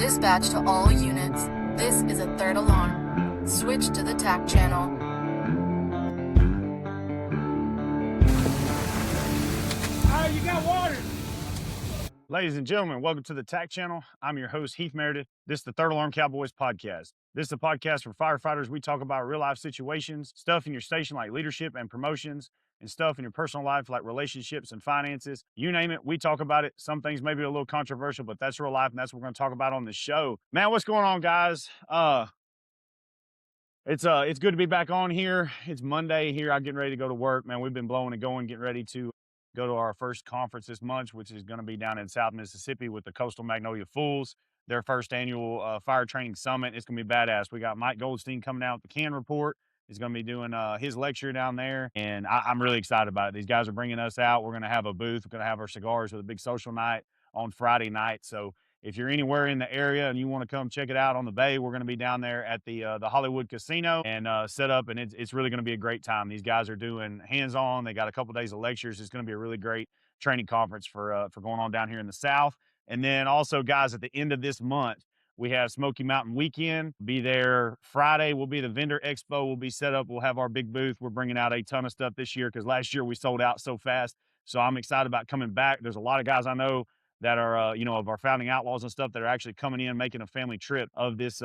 Dispatch to all units. This is a third alarm. Switch to the TAC channel. You got water. Ladies and gentlemen, welcome to the TAC channel. I'm your host, Heath Meredith. This is the Third Alarm Cowboys podcast. This is a podcast for firefighters. We talk about real life situations, stuff in your station like leadership and promotions, and stuff in your personal life like relationships and finances. You name it, we talk about it. Some things may be a little controversial, but that's real life, and that's what we're going to talk about on this show. Man, what's going on, guys? It's good to be back on here. It's Monday here. I'm getting ready to go to work. Man, we've been blowing and going, getting ready to go to our first conference this month, which is going to be down in South Mississippi with the Coastal Magnolia Fools, their first annual fire training summit. It's going to be badass. We got Mike Goldstein coming out with the Can Report. He's going to be doing his lecture down there, and I'm really excited about it. These guys are bringing us out. We're going to have a booth. We're going to have our cigars with a big social night on Friday night. So if you're anywhere in the area and you want to come check it out on the bay, we're going to be down there at the Hollywood Casino and set up, and it's really going to be a great time. These guys are doing hands-on. They got a couple of days of lectures. It's going to be a really great training conference for going on down here in the South. And then also, guys, at the end of this month, we have Smoky Mountain Weekend. Be there Friday. Will be the vendor expo. We'll be set up. We'll have our big booth. We're bringing out a ton of stuff this year because last year we sold out so fast. So I'm excited about coming back. There's a lot of guys I know that are, of our founding outlaws and stuff that are actually coming in, making a family trip of this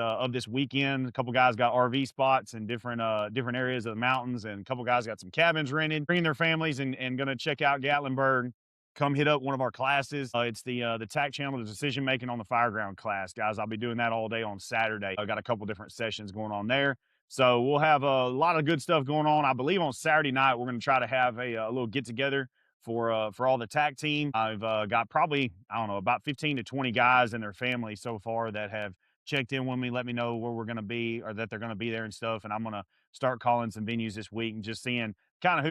weekend. A couple guys got RV spots in different areas of the mountains, and a couple guys got some cabins rented, bringing their families and going to check out Gatlinburg. Come hit up one of our classes. It's the TAC channel, the decision making on the fireground class, guys. I'll be doing that all day on Saturday. I've got a couple different sessions going on there. So we'll have a lot of good stuff going on. I believe on Saturday night, we're going to try to have a little get together for all the TAC team. I've got probably, about 15 to 20 guys and their families so far that have checked in with me, let me know where we're going to be or that they're going to be there and stuff. And I'm going to start calling some venues this week and just seeing kind of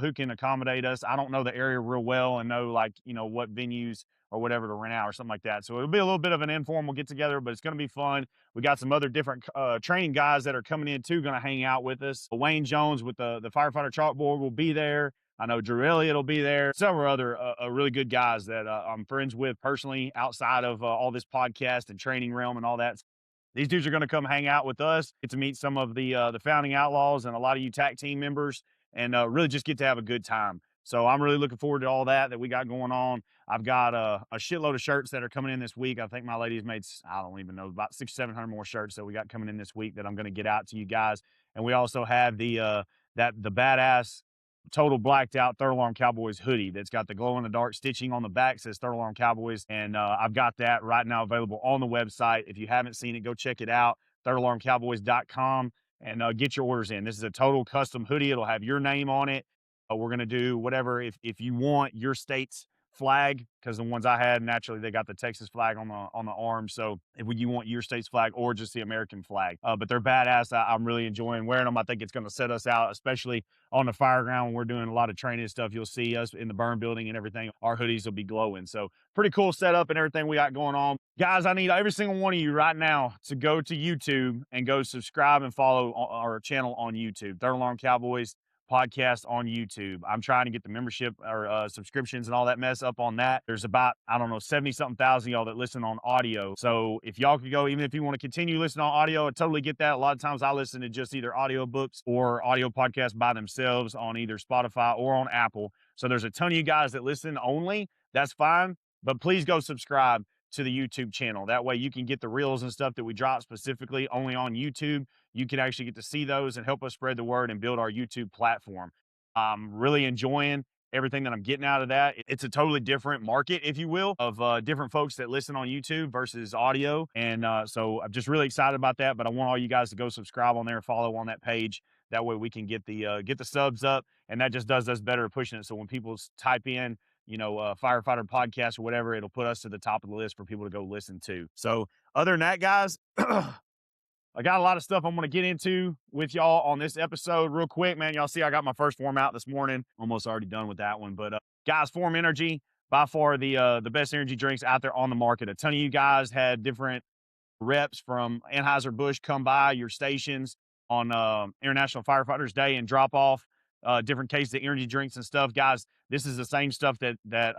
who can accommodate us. I don't know the area real well and know what venues or whatever to rent out or something like that. So it'll be a little bit of an informal get together, but it's going to be fun. We got some other different training guys that are coming in too, going to hang out with us. Wayne Jones with the firefighter chalkboard will be there. I know Drew Elliott will be there. Several other really good guys that I'm friends with personally outside of all this podcast and training realm and all that. These dudes are going to come hang out with us, get to meet some of the founding outlaws and a lot of you TAC team members, and really just get to have a good time. So I'm really looking forward to all that we got going on. I've got a shitload of shirts that are coming in this week. I think my lady's made, I don't even know, about 600-700 more shirts that we got coming in this week that I'm going to get out to you guys. And we also have the badass total blacked out Third Alarm Cowboys hoodie that's got the glow in the dark stitching on the back, says Third Alarm Cowboys. And I've got that right now available on the website. If you haven't seen it, go check it out, thirdalarmcowboys.com, and get your orders in. This is a total custom hoodie. It'll have your name on it. We're going to do whatever, if you want your state's flag, because the ones I had, naturally, they got the Texas flag on the arm. So if you want your state's flag or just the American flag, but they're badass. I'm really enjoying wearing them. I think it's going to set us out, especially on the fire ground when we're doing a lot of training and stuff. You'll see us in the burn building and everything. Our hoodies will be glowing. So pretty cool setup and everything we got going on. Guys, I need every single one of you right now to go to YouTube and go subscribe and follow our channel on YouTube, Third Alarm Cowboys podcast on YouTube. I'm trying to get the membership or subscriptions and all that mess up on that. There's about, 70-something thousand y'all that listen on audio. So if y'all could go, even if you want to continue listening on audio, I totally get that. A lot of times I listen to just either audio books or audio podcasts by themselves on either Spotify or on Apple. So there's a ton of you guys that listen only. That's fine. But please go subscribe to the YouTube channel. That way you can get the reels and stuff that we drop specifically only on YouTube. You can actually get to see those and help us spread the word and build our YouTube platform. I'm really enjoying everything that I'm getting out of that. It's a totally different market, if you will, of different folks that listen on YouTube versus audio. And so I'm just really excited about that, but I want all you guys to go subscribe on there and follow on that page. That way we can get the subs up, and that just does us better at pushing it. So when people type in, firefighter podcast or whatever, it'll put us to the top of the list for people to go listen to. So other than that, guys, I got a lot of stuff I'm going to get into with y'all on this episode real quick, man. Y'all see I got my first form out this morning. Almost already done with that one. But guys, Form Energy, by far the best energy drinks out there on the market. A ton of you guys had different reps from Anheuser-Busch come by your stations on International Firefighters Day and drop off different cases of energy drinks and stuff. Guys, this is the same stuff that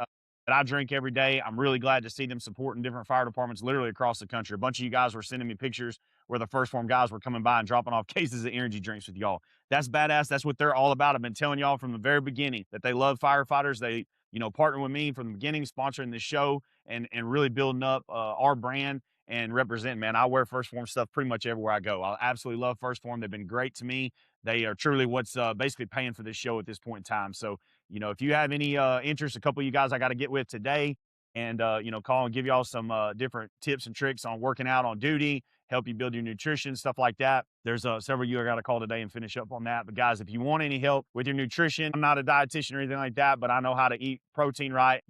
that I drink every day. I'm really glad to see them supporting different fire departments literally across the country. A bunch of you guys were sending me pictures where the First Form guys were coming by and dropping off cases of energy drinks with y'all. That's badass. That's what they're all about. I've been telling y'all from the very beginning that they love firefighters. They, partner with me from the beginning, sponsoring this show and really building up our brand and represent, man. I wear First Form stuff pretty much everywhere I go. I absolutely love First Form. They've been great to me. They are truly what's basically paying for this show at this point in time. So, if you have any interest, a couple of you guys I got to get with today and, call and give y'all some different tips and tricks on working out on duty, help you build your nutrition, stuff like that. There's several of you I got to call today and finish up on that. But guys, if you want any help with your nutrition, I'm not a dietitian or anything like that, but I know how to eat protein right,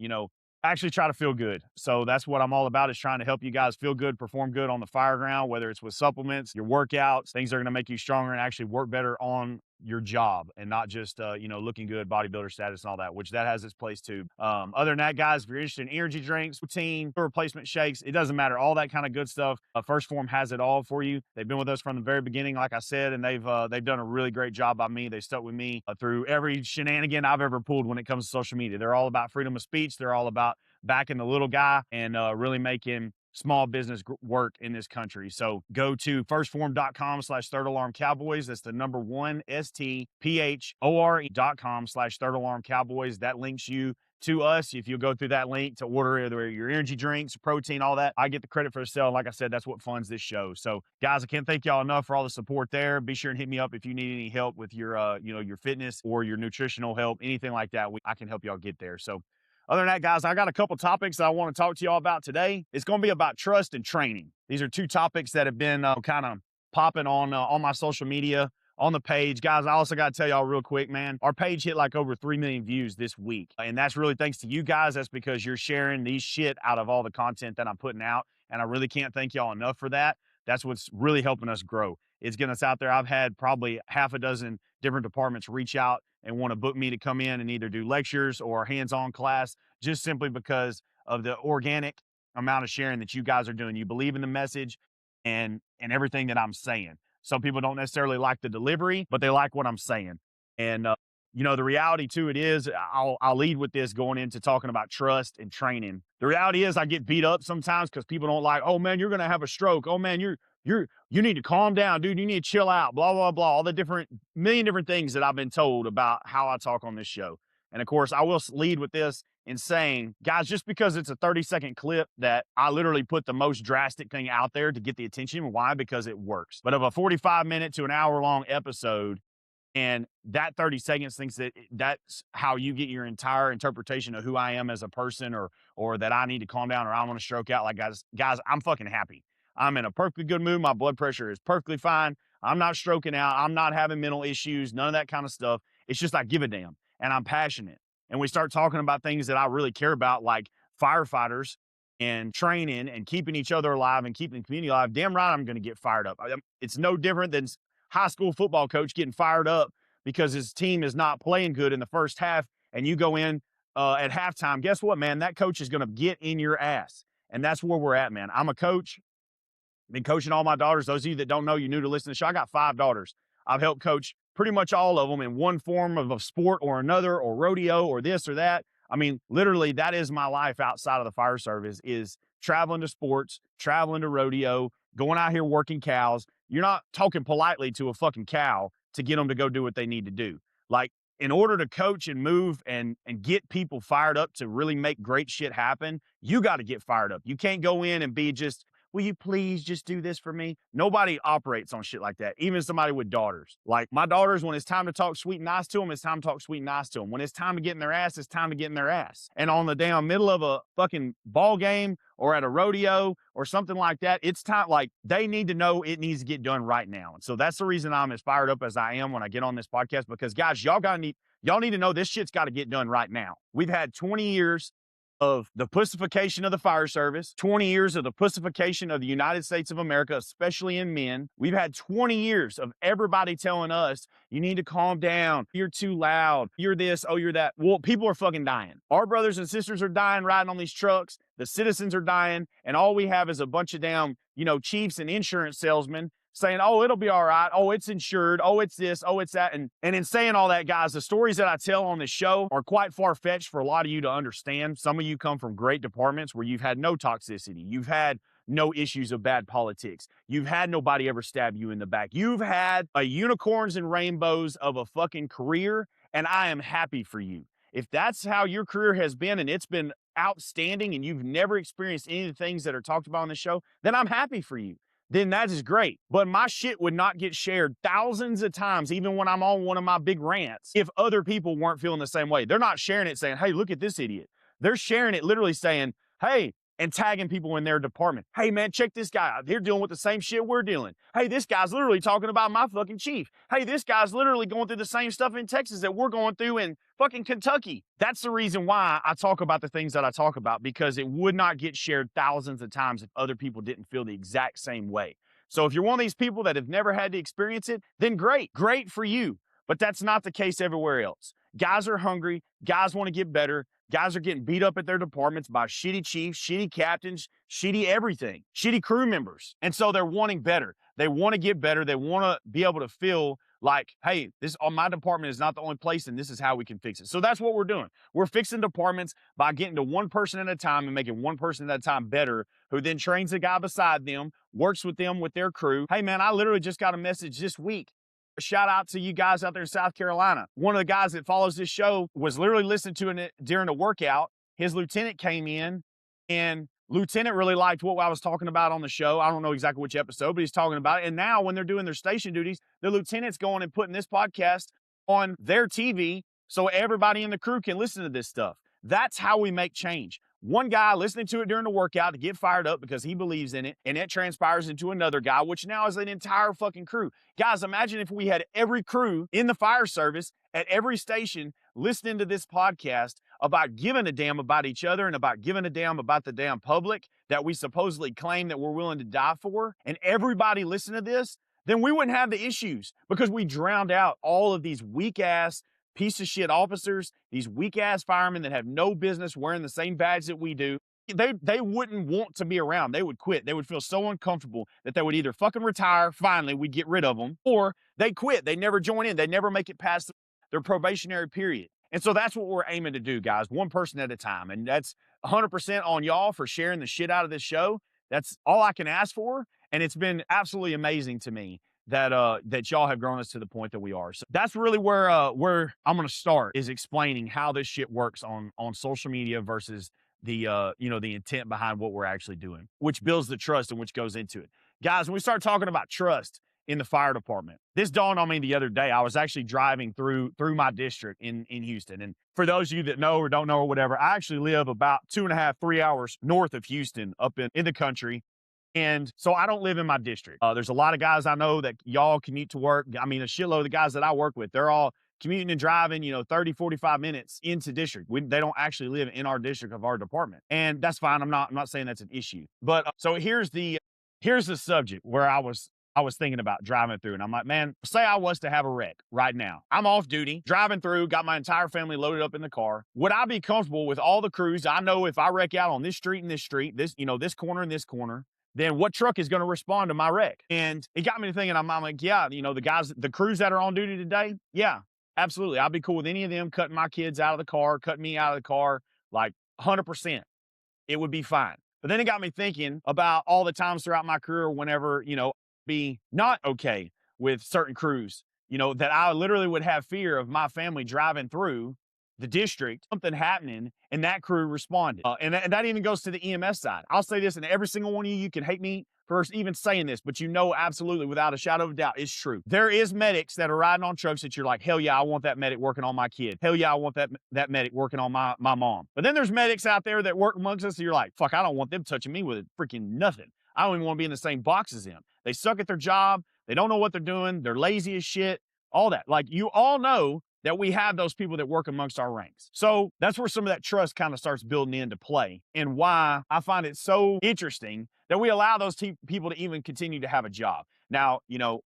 actually try to feel good. So that's what I'm all about, is trying to help you guys feel good, perform good on the fire ground, whether it's with supplements, your workouts, things that are going to make you stronger and actually work better on your job and not just, looking good, bodybuilder status and all that, which that has its place too. Other than that, guys, if you're interested in energy drinks, protein, replacement shakes, it doesn't matter. All that kind of good stuff. First Form has it all for you. They've been with us from the very beginning, like I said, and they've done a really great job by me. They stuck with me through every shenanigan I've ever pulled when it comes to social media. They're all about freedom of speech. They're all about backing the little guy and really making small business work in this country. So go to firstform.com/third alarm cowboys. That's the number one STPHORE.com/third alarm cowboys. That links you to us. If you'll go through that link to order either your energy drinks, protein, all that, I get the credit for the sale. Like I said, that's what funds this show. So guys, I can't thank y'all enough for all the support there. Be sure and hit me up if you need any help with your, your fitness or your nutritional help, anything like that. I can help y'all get there. So other than that, guys, I got a couple topics that I want to talk to y'all about today. It's going to be about trust and training. These are two topics that have been kind of popping on my social media, on the page. Guys, I also got to tell y'all real quick, man, our page hit like over 3 million views this week. And that's really thanks to you guys. That's because you're sharing these shit out of all the content that I'm putting out. And I really can't thank y'all enough for that. That's what's really helping us grow. It's getting us out there. I've had probably half a dozen different departments reach out and want to book me to come in and either do lectures or hands-on class, just simply because of the organic amount of sharing that you guys are doing. You believe in the message and everything that I'm saying. Some people don't necessarily like the delivery, but they like what I'm saying. And, the reality to it is, I'll lead with this going into talking about trust and training. The reality is I get beat up sometimes because people don't like, oh man, you're going to have a stroke. Oh man, you need to calm down, dude. You need to chill out, blah, blah, blah. All the million different things that I've been told about how I talk on this show. And of course, I will lead with this in saying, guys, just because it's a 30-second clip that I literally put the most drastic thing out there to get the attention. Why? Because it works. But of a 45-minute to an hour-long episode, and that 30 seconds thinks that that's how you get your entire interpretation of who I am as a person, or that I need to calm down or I want to stroke out. Like, guys, I'm fucking happy. I'm in a perfectly good mood. My blood pressure is perfectly fine. I'm not stroking out. I'm not having mental issues, none of that kind of stuff. It's just I give a damn and I'm passionate. And we start talking about things that I really care about, like firefighters and training and keeping each other alive and keeping the community alive. Damn right, I'm going to get fired up. It's no different than high school football coach getting fired up because his team is not playing good in the first half, and you go in at halftime. Guess what, man? That coach is going to get in your ass. And that's where we're at, man. I'm a coach. Been coaching all my daughters. Those of you that don't know, you're new to listen to the show. I got 5 daughters. I've helped coach pretty much all of them in one form of a sport or another, or rodeo or this or that. I mean, literally, that is my life outside of the fire service, is traveling to sports, traveling to rodeo, going out here working cows. You're not talking politely to a fucking cow to get them to go do what they need to do. Like, in order to coach and move and get people fired up to really make great shit happen, you got to get fired up. You can't go in and be just, will you please just do this for me? Nobody operates on shit like that. Even somebody with daughters. Like, my daughters, when it's time to talk sweet and nice to them, it's time to talk sweet and nice to them. When it's time to get in their ass, it's time to get in their ass. And on the damn middle of a fucking ball game or at a rodeo or something like that, it's time, like, they need to know it needs to get done right now. And so that's the reason I'm as fired up as I am when I get on this podcast, because guys, y'all need to know this shit's got to get done right now. We've had 20 years of the pussification of the fire service, 20 years of the pussification of the United States of America, especially in men. We've had 20 years of everybody telling us, you need to calm down. You're too loud. You're this. Oh, you're that. Well, people are fucking dying. Our brothers and sisters are dying riding on these trucks. The citizens are dying. And all we have is a bunch of damn, chiefs and insurance salesmen saying, oh, it'll be all right. Oh, it's insured. Oh, it's this. Oh, it's that. And in saying all that, guys, the stories that I tell on this show are quite far-fetched for a lot of you to understand. Some of you come from great departments where you've had no toxicity. You've had no issues of bad politics. You've had nobody ever stab you in the back. You've had a unicorns and rainbows of a fucking career, and I am happy for you. If that's how your career has been and it's been outstanding and you've never experienced any of the things that are talked about on the show, then I'm happy for you. Then that is great. But my shit would not get shared thousands of times, even when I'm on one of my big rants, if other people weren't feeling the same way. They're not sharing it saying, hey, look at this idiot. They're sharing it literally saying, hey, and tagging people in their department. Hey, man, check this guy out. They're dealing with the same shit we're dealing. Hey, this guy's literally talking about my fucking chief. Hey, this guy's literally going through the same stuff in Texas that we're going through in fucking Kentucky. That's the reason why I talk about the things that I talk about, because it would not get shared thousands of times if other people didn't feel the exact same way. So if you're one of these people that have never had to experience it, then great for you. But that's not the case everywhere else. Guys are hungry. Guys want to get better. Guys are getting beat up at their departments by shitty chiefs, shitty captains, shitty everything, shitty crew members. And so they're wanting better. They want to get better. They want to be able to feel like, hey, this my department is not the only place, and this is how we can fix it. So that's what we're doing. We're fixing departments by getting to one person at a time and making one person at a time better, who then trains the guy beside them, works with them with their crew. Hey, man, I literally just got a message this week. A shout out to you guys out there in South Carolina. One of the guys that follows this show was literally listening to it during the workout. His lieutenant came in, and lieutenant really liked what I was talking about on the show. I don't know exactly which episode, but he's talking about it. And now when they're doing their station duties, the lieutenant's going and putting this podcast on their TV so everybody in the crew can listen to this stuff. That's how we make change. One guy listening to it during the workout to get fired up because he believes in it, and it transpires into another guy, which now is an entire fucking crew. Guys, imagine if we had every crew in the fire service at every station listening to this podcast about giving a damn about each other and about giving a damn about the damn public that we supposedly claim that we're willing to die for, and everybody listen to this, then we wouldn't have the issues, because we drowned out all of these weak-ass piece of shit officers, these weak-ass firemen that have no business wearing the same badge that we do. They wouldn't want to be around. They would quit. They would feel so uncomfortable that they would either fucking retire, finally, we'd get rid of them, or they quit. They never join in. They never make it past their probationary period. And so that's what we're aiming to do, guys, one person at a time. And that's 100% on y'all for sharing the shit out of this show. That's all I can ask for. And it's been absolutely amazing to me that y'all have grown us to the point that we are. So that's really where I'm going to start, is explaining how this shit works on social media versus the the intent behind what we're actually doing, which builds the trust and which goes into it. Guys, when we start talking about trust in the fire department, this dawned on me the other day. I was actually driving through my district in Houston. And for those of you that know or don't know or whatever, I actually live about 2.5, 3 hours north of Houston, up in the country. And so I don't live in my district. There's a lot of guys I know that y'all commute to work. I mean, a shitload of the guys that I work with, they're all commuting and driving, 30, 45 minutes into district. They don't actually live in our district of our department. And that's fine. I'm not saying that's an issue. But so here's the subject where I was thinking about driving through, and I'm like, man, say I was to have a wreck right now. I'm off duty, driving through, got my entire family loaded up in the car. Would I be comfortable with all the crews? I know if I wreck out on this street and this street, this corner and this corner, then what truck is going to respond to my wreck? And it got me to thinking, I'm like, yeah, the crews that are on duty today, yeah, absolutely. I'd be cool with any of them cutting my kids out of the car, cutting me out of the car, like 100%. It would be fine. But then it got me thinking about all the times throughout my career whenever, be not okay with certain crews, that I literally would have fear of my family driving through the district, something happening, and that crew responded. And that even goes to the EMS side. I'll say this, and every single one of you can hate me for even saying this, but absolutely, without a shadow of a doubt, it's true. There is medics that are riding on trucks that you're like, hell yeah, I want that medic working on my kid. Hell yeah, I want that medic working on my mom. But then there's medics out there that work amongst us, and you're like, fuck, I don't want them touching me with freaking nothing. I don't even want to be in the same box as them. They suck at their job. They don't know what they're doing. They're lazy as shit. All that. Like, you all know that we have those people that work amongst our ranks. So that's where some of that trust kind of starts building into play, and why I find it so interesting that we allow those people to even continue to have a job. Now,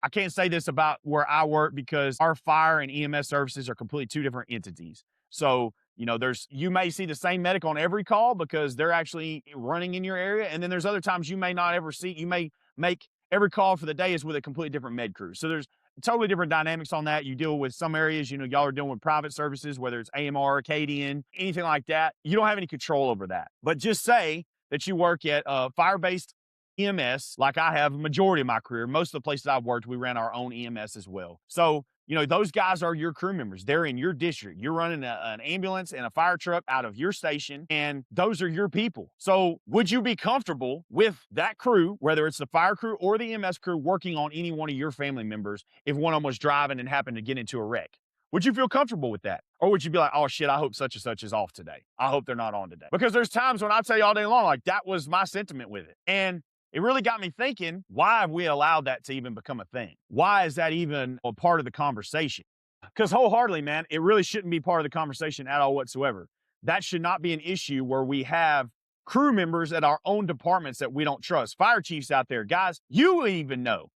I can't say this about where I work, because our fire and EMS services are completely two different entities. So, you may see the same medic on every call because they're actually running in your area. And then there's other times you may not ever see, you may make every call for the day is with a completely different med crew. So there's totally different dynamics on that. You deal with some areas, y'all are dealing with private services, whether it's AMR, Acadian, anything like that. You don't have any control over that. But just say that you work at a fire-based EMS, like I have a majority of my career. Most of the places I've worked, we ran our own EMS as well. So, those guys are your crew members. They're in your district. You're running an ambulance and a fire truck out of your station, and those are your people. So would you be comfortable with that crew, whether it's the fire crew or the EMS crew, working on any one of your family members if one of them was driving and happened to get into a wreck? Would you feel comfortable with that? Or would you be like, oh shit, I hope such and such is off today. I hope they're not on today. Because there's times when I tell you all day long, like that was my sentiment with it. And it really got me thinking, why have we allowed that to even become a thing? Why is that even a part of the conversation? Because wholeheartedly, man, it really shouldn't be part of the conversation at all whatsoever. That should not be an issue where we have crew members at our own departments that we don't trust. Fire chiefs out there, guys, you even know.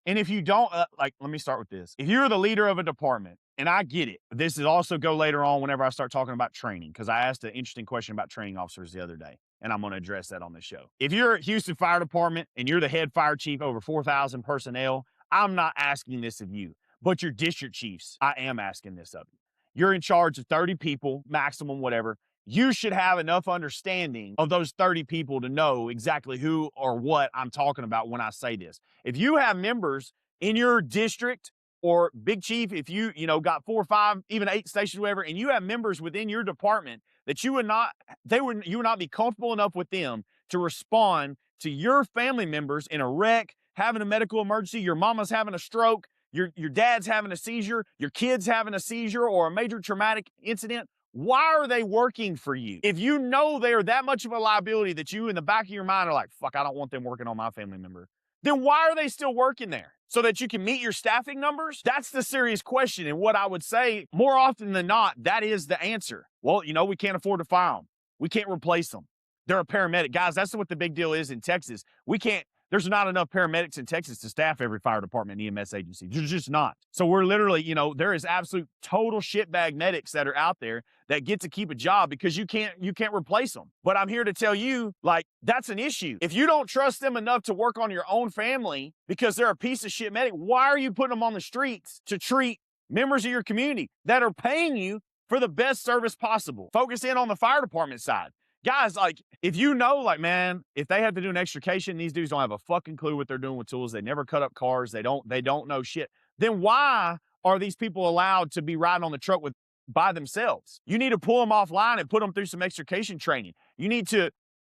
And if you don't, let me start with this. If you're the leader of a department, and I get it, this is also go later on whenever I start talking about training, because I asked an interesting question about training officers the other day, and I'm going to address that on the show. If you're at Houston Fire Department and you're the head fire chief over 4,000 personnel, I'm not asking this of you, but your district chiefs, I am asking this of you. You're in charge of 30 people, maximum, whatever. You should have enough understanding of those 30 people to know exactly who or what I'm talking about when I say this. If you have members in your district or big chief, if you got 4 or 5, even 8 stations, whatever, and you have members within your department that you would not be comfortable enough with them to respond to your family members in a wreck, having a medical emergency, your mama's having a stroke, your dad's having a seizure, your kid's having a seizure or a major traumatic incident. Why are they working for you? If you know they are that much of a liability that you in the back of your mind are like, fuck, I don't want them working on my family member, then why are they still working there? So that you can meet your staffing numbers? That's the serious question. And what I would say, more often than not, that is the answer. Well, we can't afford to fire them. We can't replace them. They're a paramedic. Guys, that's what the big deal is in Texas. There's not enough paramedics in Texas to staff every fire department and EMS agency. There's just not. So we're literally, there is absolute total shitbag medics that are out there that get to keep a job because you can't replace them. But I'm here to tell you, that's an issue. If you don't trust them enough to work on your own family because they're a piece of shit medic, why are you putting them on the streets to treat members of your community that are paying you for the best service possible? Focus in on the fire department side. Guys, if man, if they have to do an extrication, these dudes don't have a fucking clue what they're doing with tools. They never cut up cars. They don't know shit. Then why are these people allowed to be riding on the truck by themselves? You need to pull them offline and put them through some extrication training. You need to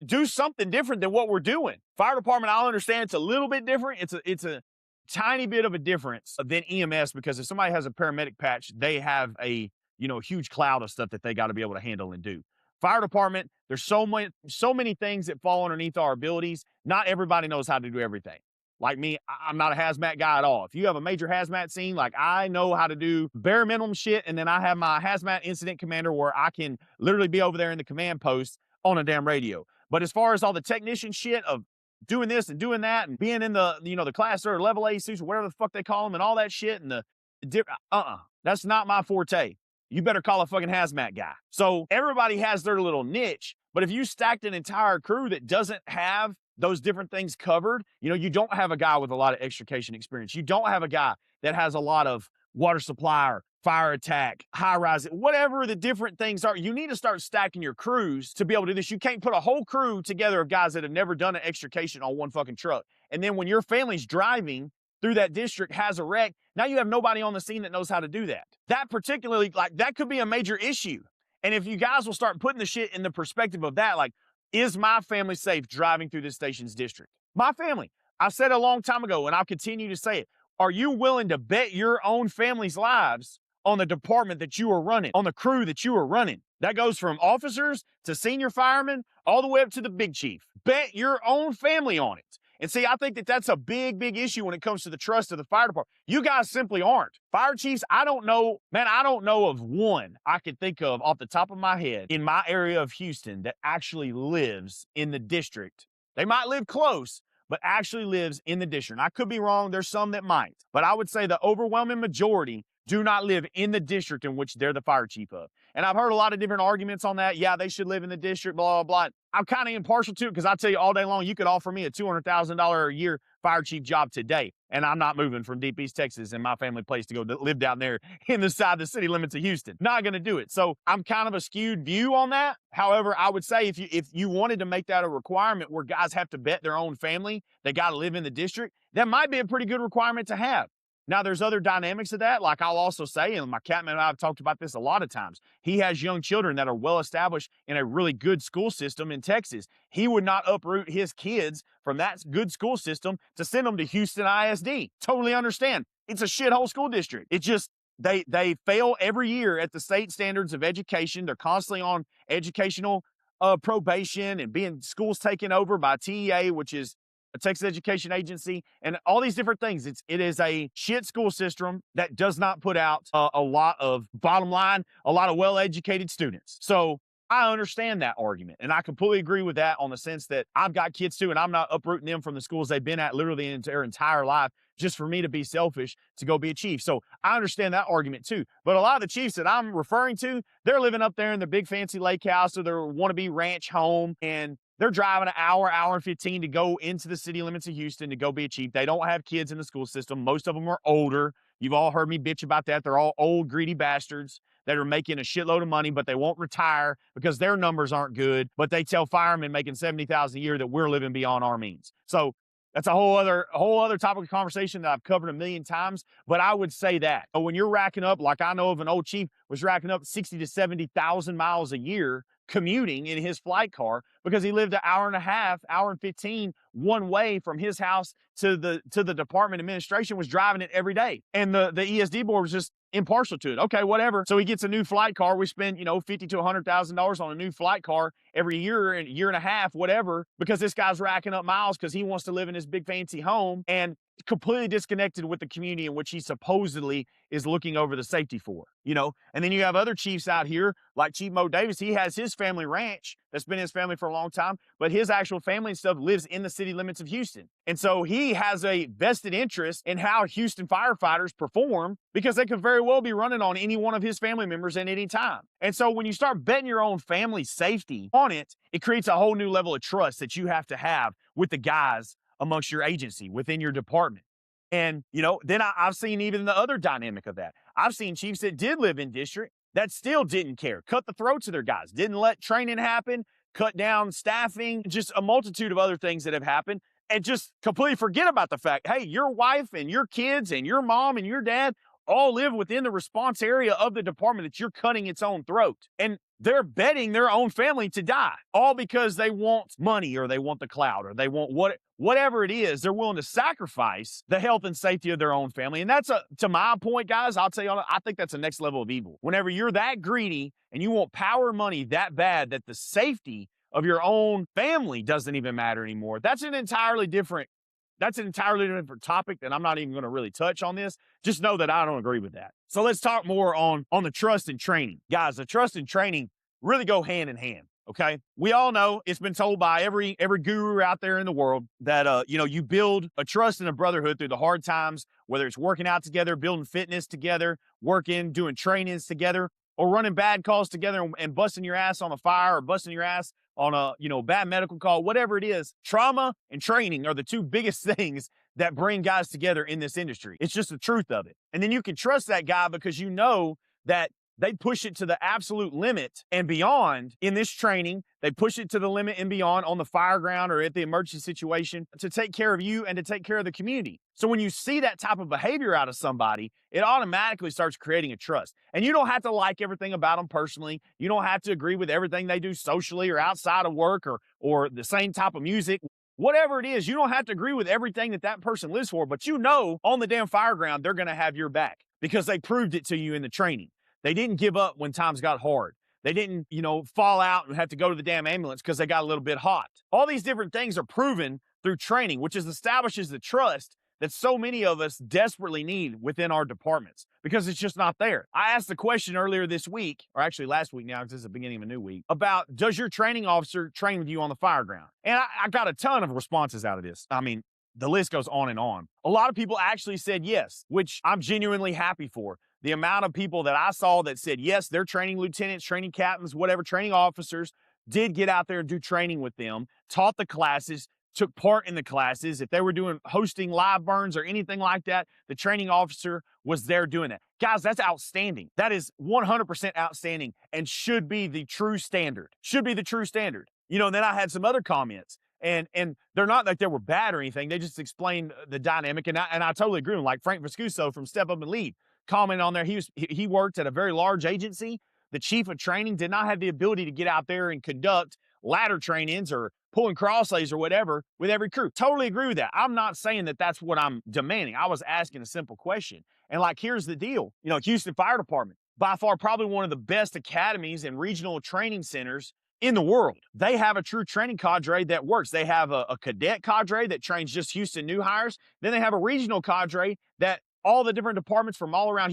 do something different than what we're doing. Fire department, I'll understand it's a little bit different. It's a tiny bit of a difference than EMS, because if somebody has a paramedic patch, they have a huge cloud of stuff that they got to be able to handle and do. Fire department, there's so many things that fall underneath our abilities. Not everybody knows how to do everything. Like me, I'm not a hazmat guy at all. If you have a major hazmat scene, I know how to do bare minimum shit, and then I have my hazmat incident commander where I can literally be over there in the command post on a damn radio. But as far as all the technician shit of doing this and doing that and being in the the class or level A suits or whatever the fuck they call them and all that shit and that's not my forte. You better call a fucking hazmat guy. So everybody has their little niche, but if you stacked an entire crew that doesn't have those different things covered, you don't have a guy with a lot of extrication experience. You don't have a guy that has a lot of water supply or fire attack, high rise, whatever the different things are. You need to start stacking your crews to be able to do this. You can't put a whole crew together of guys that have never done an extrication on one fucking truck. And then when your family's driving through that district has a wreck, now you have nobody on the scene that knows how to do that. That particularly, that could be a major issue. And if you guys will start putting the shit in the perspective of that, is my family safe driving through this station's district? My family. I said a long time ago, and I'll continue to say it. Are you willing to bet your own family's lives on the department that you are running, on the crew that you are running? That goes from officers to senior firemen, all the way up to the big chief. Bet your own family on it. And see, I think that that's a big, big issue when it comes to the trust of the fire department. You guys simply aren't. Fire chiefs, I don't know of one I could think of off the top of my head in my area of Houston that actually lives in the district. They might live close, but actually lives in the district. And I could be wrong. There's some that might. But I would say the overwhelming majority do not live in the district in which they're the fire chief of. And I've heard a lot of different arguments on that. Yeah, they should live in the district, blah, blah, blah. I'm kind of impartial to it because I tell you all day long, you could offer me a $200,000 a year fire chief job today, and I'm not moving from deep East Texas and my family place to go live down there in the side of the city limits of Houston. Not going to do it. So I'm kind of a skewed view on that. However, I would say if you wanted to make that a requirement where guys have to bet their own family, they got to live in the district, that might be a pretty good requirement to have. Now, there's other dynamics of that. Like I'll also say, and my catman and I have talked about this a lot of times, he has young children that are well established in a really good school system in Texas. He would not uproot his kids from that good school system to send them to Houston ISD. Totally understand. It's a shithole school district. It just, they fail every year at the state standards of education. They're constantly on educational probation and being schools taken over by TEA, which is a Texas Education Agency, and all these different things. It is a shit school system that does not put out a lot of, bottom line, a lot of well-educated students. So I understand that argument, and I completely agree with that on the sense that I've got kids too, and I'm not uprooting them from the schools they've been at literally in their entire life just for me to be selfish to go be a chief. So I understand that argument too. But a lot of the chiefs that I'm referring to, they're living up there in their big fancy lake house or their wannabe ranch home, and they're driving an hour, hour and 15 to go into the city limits of Houston to go be a chief. They don't have kids in the school system. Most of them are older. You've all heard me bitch about that. They're all old, greedy bastards that are making a shitload of money, but they won't retire because their numbers aren't good. But they tell firemen making $70,000 a year that we're living beyond our means. So that's a whole other topic of conversation that I've covered a million times. But I would say that when you're racking up, like I know of an old chief was racking up 60 to 70,000 miles a year commuting in his flight car because he lived an hour and a half, hour and 15 one way from his house to the department administration, was driving it every day. And the ESD board was just impartial to it. Okay, whatever. So he gets a new flight car. We spend, $50,000 to $100,000 on a new flight car every year and year and a half, whatever, because this guy's racking up miles because he wants to live in his big fancy home and completely disconnected with the community in which he supposedly is looking over the safety for, And then you have other chiefs out here like Chief Mo Davis. He has his family ranch that's been his family for a long time, but his actual family and stuff lives in the city limits of Houston. And so he has a vested interest in how Houston firefighters perform because they could very well be running on any one of his family members at any time. And so when you start betting your own family's safety on it, it creates a whole new level of trust that you have to have with the guys amongst your agency, within your department. And, then I've seen even the other dynamic of that. I've seen chiefs that did live in district that still didn't care, cut the throats of their guys, didn't let training happen, cut down staffing, just a multitude of other things that have happened, and just completely forget about the fact, hey, your wife and your kids and your mom and your dad all live within the response area of the department that you're cutting its own throat. And they're betting their own family to die, all because they want money or they want the clout or they want whatever it is. They're willing to sacrifice the health and safety of their own family. And that's to my point, guys, I'll tell you, I think that's the next level of evil. Whenever you're that greedy and you want power money that bad that the safety of your own family doesn't even matter anymore, that's an entirely different topic that I'm not even going to really touch on this. Just know that I don't agree with that. So let's talk more on the trust and training. Guys, the trust and training really go hand in hand, okay? We all know, it's been told by every guru out there in the world that, you build a trust and a brotherhood through the hard times, whether it's working out together, building fitness together, working, doing trainings together, or running bad calls together and busting your ass on a fire or busting your ass on a, bad medical call, whatever it is. Trauma and training are the two biggest things that bring guys together in this industry. It's just the truth of it. And then you can trust that guy because you know that they push it to the absolute limit and beyond in this training. They push it to the limit and beyond on the fire ground or at the emergency situation to take care of you and to take care of the community. So when you see that type of behavior out of somebody, it automatically starts creating a trust. And you don't have to like everything about them personally. You don't have to agree with everything they do socially or outside of work or the same type of music. Whatever it is, you don't have to agree with everything that person lives for, but on the damn fire ground, they're going to have your back because they proved it to you in the training. They didn't give up when times got hard. They didn't, fall out and have to go to the damn ambulance because they got a little bit hot. All these different things are proven through training, which establishes the trust that so many of us desperately need within our departments because it's just not there. I asked the question earlier this week, or actually last week now because it's the beginning of a new week, about does your training officer train with you on the fire ground? And I got a ton of responses out of this. I mean, the list goes on and on. A lot of people actually said yes, which I'm genuinely happy for. the amount of people that I saw that said, yes, they're training lieutenants, training captains, whatever, training officers, did get out there and do training with them, taught the classes, took part in the classes. If they were doing hosting live burns or anything like that, the training officer was there doing that. Guys, that's outstanding. That is 100% outstanding and should be the true standard. Should be the true standard. You know, and then I had some other comments, and they're not like they were bad or anything. They just explained the dynamic, and I totally agree with them. Like Frank Viscuso from Step Up and Lead commented on there. He worked at a very large agency. The chief of training did not have the ability to get out there and conduct ladder trainings or pulling crosslays or whatever with every crew. Totally agree with that. I'm not saying that that's what I'm demanding. I was asking a simple question. And like, here's the deal. You know, Houston Fire Department, by far probably one of the best academies and regional training centers in the world. They have a true training cadre that works. They have a cadet cadre that trains just Houston new hires. Then they have a regional cadre that all the different departments from all around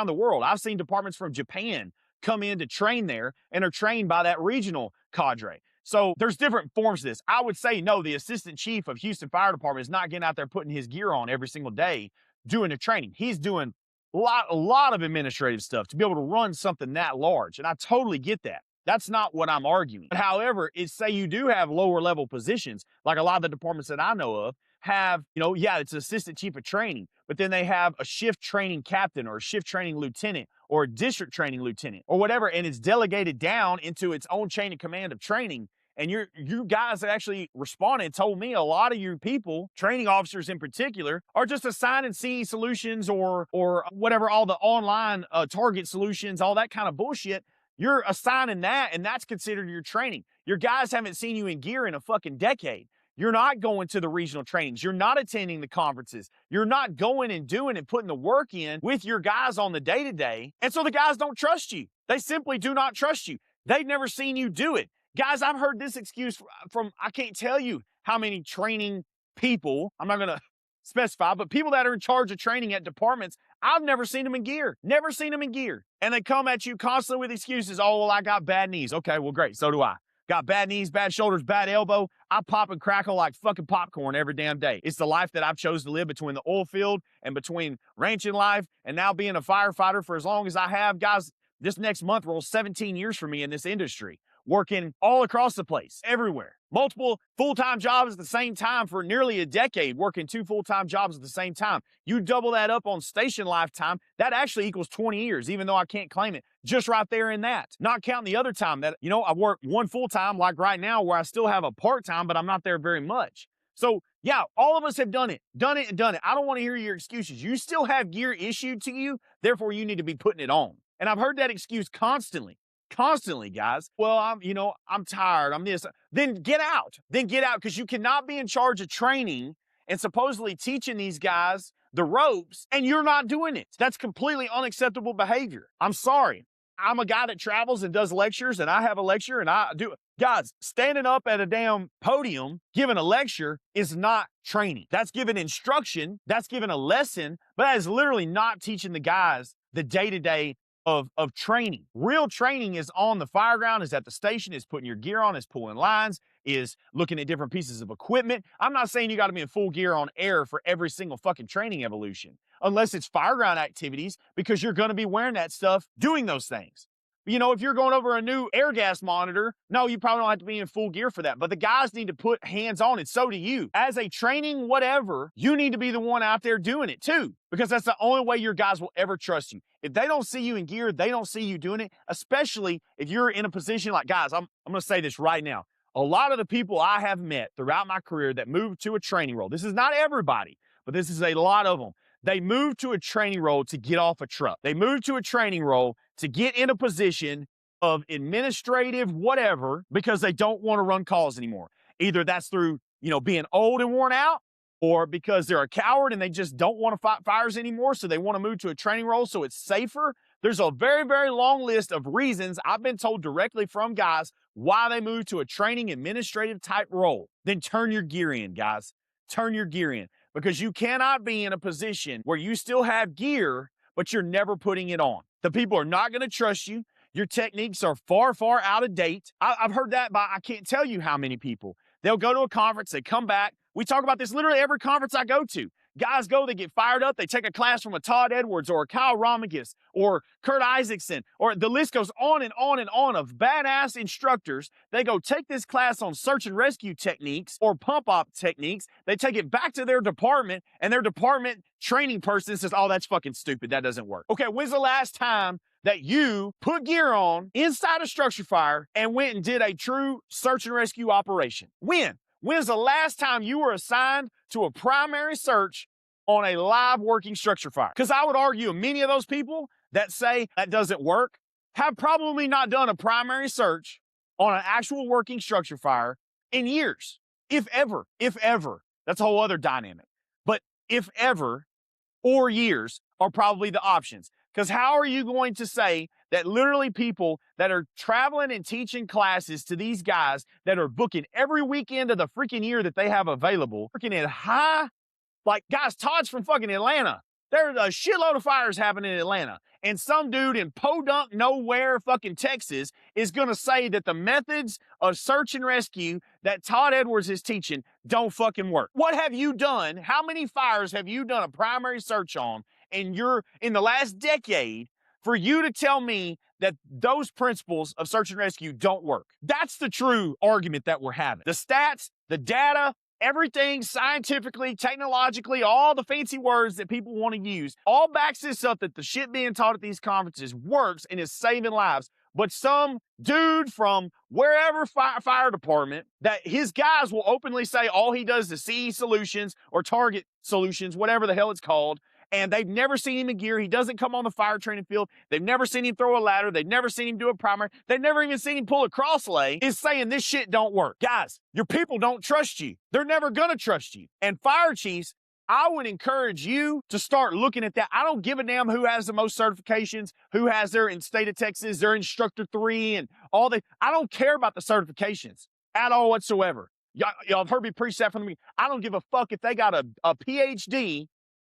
the world. I've seen departments from Japan come in to train there and are trained by that regional cadre. So there's different forms to this. I would say, no, the assistant chief of Houston Fire Department is not getting out there putting his gear on every single day doing the training. He's doing a lot of administrative stuff to be able to run something that large. And I totally get that. That's not what I'm arguing. But however, it's say you do have lower level positions, like a lot of the departments that I know of have, you know, yeah, it's assistant chief of training, but then they have a shift training captain or a shift training lieutenant or a district training lieutenant or whatever, and it's delegated down into its own chain of command of training. And you guys actually responded and told me a lot of you people, training officers in particular, are just assigning CE solutions or whatever, all the online target solutions, all that kind of bullshit. You're assigning that, and that's considered your training. Your guys haven't seen you in gear in a fucking decade. You're not going to the regional trainings. You're not attending the conferences. You're not going and doing and putting the work in with your guys on the day-to-day. And so the guys don't trust you. They simply do not trust you. They've never seen you do it. Guys, I've heard this excuse from I can't tell you how many training people, I'm not going to specify, but people that are in charge of training at departments, I've never seen them in gear. Never seen them in gear. And they come at you constantly with excuses. Oh, well, I got bad knees. Okay, well, great. So do I. Got bad knees, bad shoulders, bad elbow. I pop and crackle like fucking popcorn every damn day. It's the life that I've chosen to live between the oil field and between ranching life and now being a firefighter for as long as I have. Guys, this next month rolls 17 years for me in this industry, working all across the place, everywhere. Multiple full-time jobs at the same time for nearly a decade, working 2 full-time jobs at the same time. You double that up on station lifetime, that actually equals 20 years, even though I can't claim it. Just right there in that. Not counting the other time that, you know, I work 1 full-time like right now where I still have a part-time, but I'm not there very much. So yeah, all of us have done it. I don't want to hear your excuses. You still have gear issued to you, therefore you need to be putting it on. And I've heard that excuse constantly, guys. Well, I'm tired. I'm this. Then get out, because you cannot be in charge of training and supposedly teaching these guys the ropes and you're not doing it. That's completely unacceptable behavior. I'm sorry. I'm a guy that travels and does lectures, and I have a lecture and I do. Guys, standing up at a damn podium giving a lecture is not training. That's giving instruction. That's giving a lesson, but that is literally not teaching the guys the day-to-day of training. Real training is on the fire ground, is at the station, is putting your gear on, is pulling lines, is looking at different pieces of equipment. I'm not saying you got to be in full gear on air for every single fucking training evolution, unless it's fireground activities, because you're going to be wearing that stuff doing those things. You know, if you're going over a new air gas monitor, no, you probably don't have to be in full gear for that. But the guys need to put hands on it. So do you. As a training whatever, you need to be the one out there doing it too, because that's the only way your guys will ever trust you. If they don't see you in gear, they don't see you doing it, especially if you're in a position like, guys, I'm going to say this right now. A lot of the people I have met throughout my career that moved to a training role, this is not everybody, but this is a lot of them. They move to a training role to get off a truck. They move to a training role to get in a position of administrative whatever because they don't want to run calls anymore. Either that's through, being old and worn out, or because they're a coward and they just don't want to fight fires anymore, so they want to move to a training role so it's safer. There's a very, very long list of reasons I've been told directly from guys why they move to a training administrative type role. Then turn your gear in, guys. Turn your gear in. Because you cannot be in a position where you still have gear, but you're never putting it on. The people are not going to trust you. Your techniques are far, far out of date. I've heard that by I can't tell you how many people. They'll go to a conference, they come back. We talk about this literally every conference I go to. Guys go, they get fired up, they take a class from a Todd Edwards or a Kyle Romagus or Kurt Isaacson, or the list goes on and on and on of badass instructors. They go take this class on search and rescue techniques or pump op techniques. They take it back to their department, and their department training person says, oh, that's fucking stupid. That doesn't work. Okay, when's the last time that you put gear on inside a structure fire and went and did a true search and rescue operation? When? When's the last time you were assigned to a primary search on a live working structure fire? Because I would argue many of those people that say that doesn't work have probably not done a primary search on an actual working structure fire in years, if ever, if ever. That's a whole other dynamic. But if ever or years are probably the options. Because how are you going to say that literally people that are traveling and teaching classes to these guys that are booking every weekend of the freaking year that they have available, freaking at high, like, guys, Todd's from fucking Atlanta. There's a shitload of fires happening in Atlanta. And some dude in podunk nowhere fucking Texas is going to say that the methods of search and rescue that Todd Edwards is teaching don't fucking work. What have you done? How many fires have you done a primary search on in the last decade for you to tell me that those principles of search and rescue don't work? That's the true argument that we're having. The stats, the data, everything scientifically, technologically, all the fancy words that people want to use, all backs this up that the shit being taught at these conferences works and is saving lives. But some dude from wherever fire department, that his guys will openly say all he does is CE solutions or target solutions, whatever the hell it's called, and they've never seen him in gear. He doesn't come on the fire training field. They've never seen him throw a ladder. They've never seen him do a primer. They've never even seen him pull a cross lay, is saying this shit don't work. Guys, your people don't trust you. They're never gonna trust you. And fire chiefs, I would encourage you to start looking at that. I don't give a damn who has the most certifications, who has their, in state of Texas, their instructor 3 and all that. I don't care about the certifications at all whatsoever. Y'all have heard me preach that from the beginning. I don't give a fuck if they got a PhD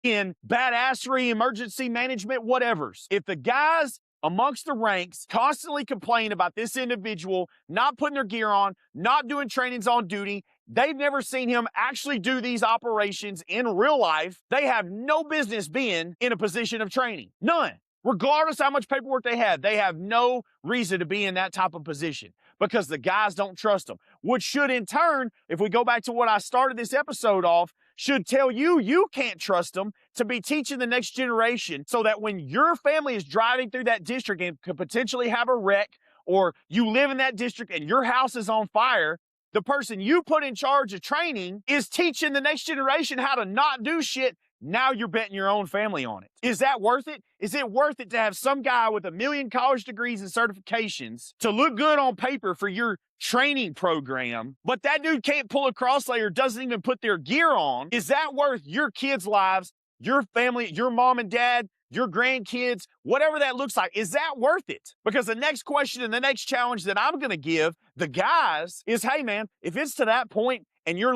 in badassery, emergency management, whatevers. If the guys amongst the ranks constantly complain about this individual not putting their gear on, not doing trainings on duty, they've never seen him actually do these operations in real life, they have no business being in a position of training. None. Regardless how much paperwork they have no reason to be in that type of position because the guys don't trust them. Which should in turn, if we go back to what I started this episode off, should tell you you can't trust them to be teaching the next generation so that when your family is driving through that district and could potentially have a wreck, or you live in that district and your house is on fire, the person you put in charge of training is teaching the next generation how to not do shit. Now you're betting your own family on it. Is that worth it? Is it worth it to have some guy with 1 million college degrees and certifications to look good on paper for your training program, but that dude can't pull a cross lay or doesn't even put their gear on? Is that worth your kids' lives, your family, your mom and dad, your grandkids, whatever that looks like? Is that worth it? Because the next question and the next challenge that I'm going to give the guys is, hey man, if it's to that point and you're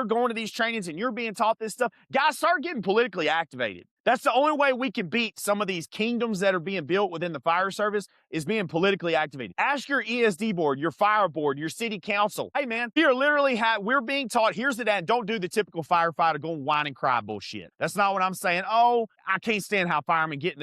going to these trainings and you're being taught this stuff, guys, start getting politically activated. That's the only way we can beat some of these kingdoms that are being built within the fire service, is being politically activated. Ask your ESD board, your fire board, your city council. Hey man, we're being taught, here's the dad, don't do the typical firefighter go and whine and cry bullshit. That's not what I'm saying. Oh, I can't stand how firemen get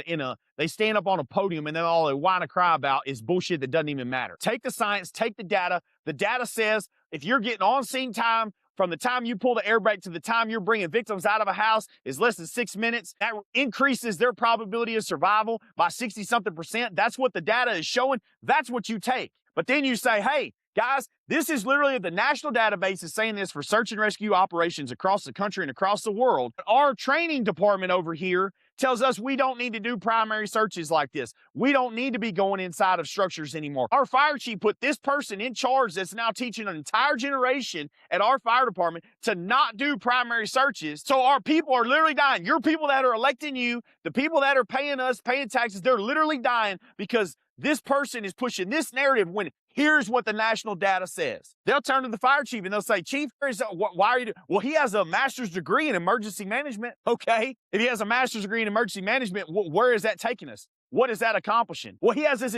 they stand up on a podium and then all they whine and cry about is bullshit that doesn't even matter. Take the science, take the data. The data says if you're getting on scene time from the time you pull the air brake to the time you're bringing victims out of a house is less than 6 minutes. That increases their probability of survival by 60-something%. That's what the data is showing. That's what you take. But then you say, hey, guys, this is literally the national database is saying this for search and rescue operations across the country and across the world. Our training department over here tells us we don't need to do primary searches like this. We don't need to be going inside of structures anymore. Our fire chief put this person in charge that's now teaching an entire generation at our fire department to not do primary searches. So our people are literally dying. Your people that are electing you, the people that are paying us, paying taxes, they're literally dying because this person is pushing this narrative when here's what the national data says. They'll turn to the fire chief and they'll say, Chief, why are you doing? Well, he has a master's degree in emergency management. Okay. If he has a master's degree in emergency management, where is that taking us? What is that accomplishing? Well, he has his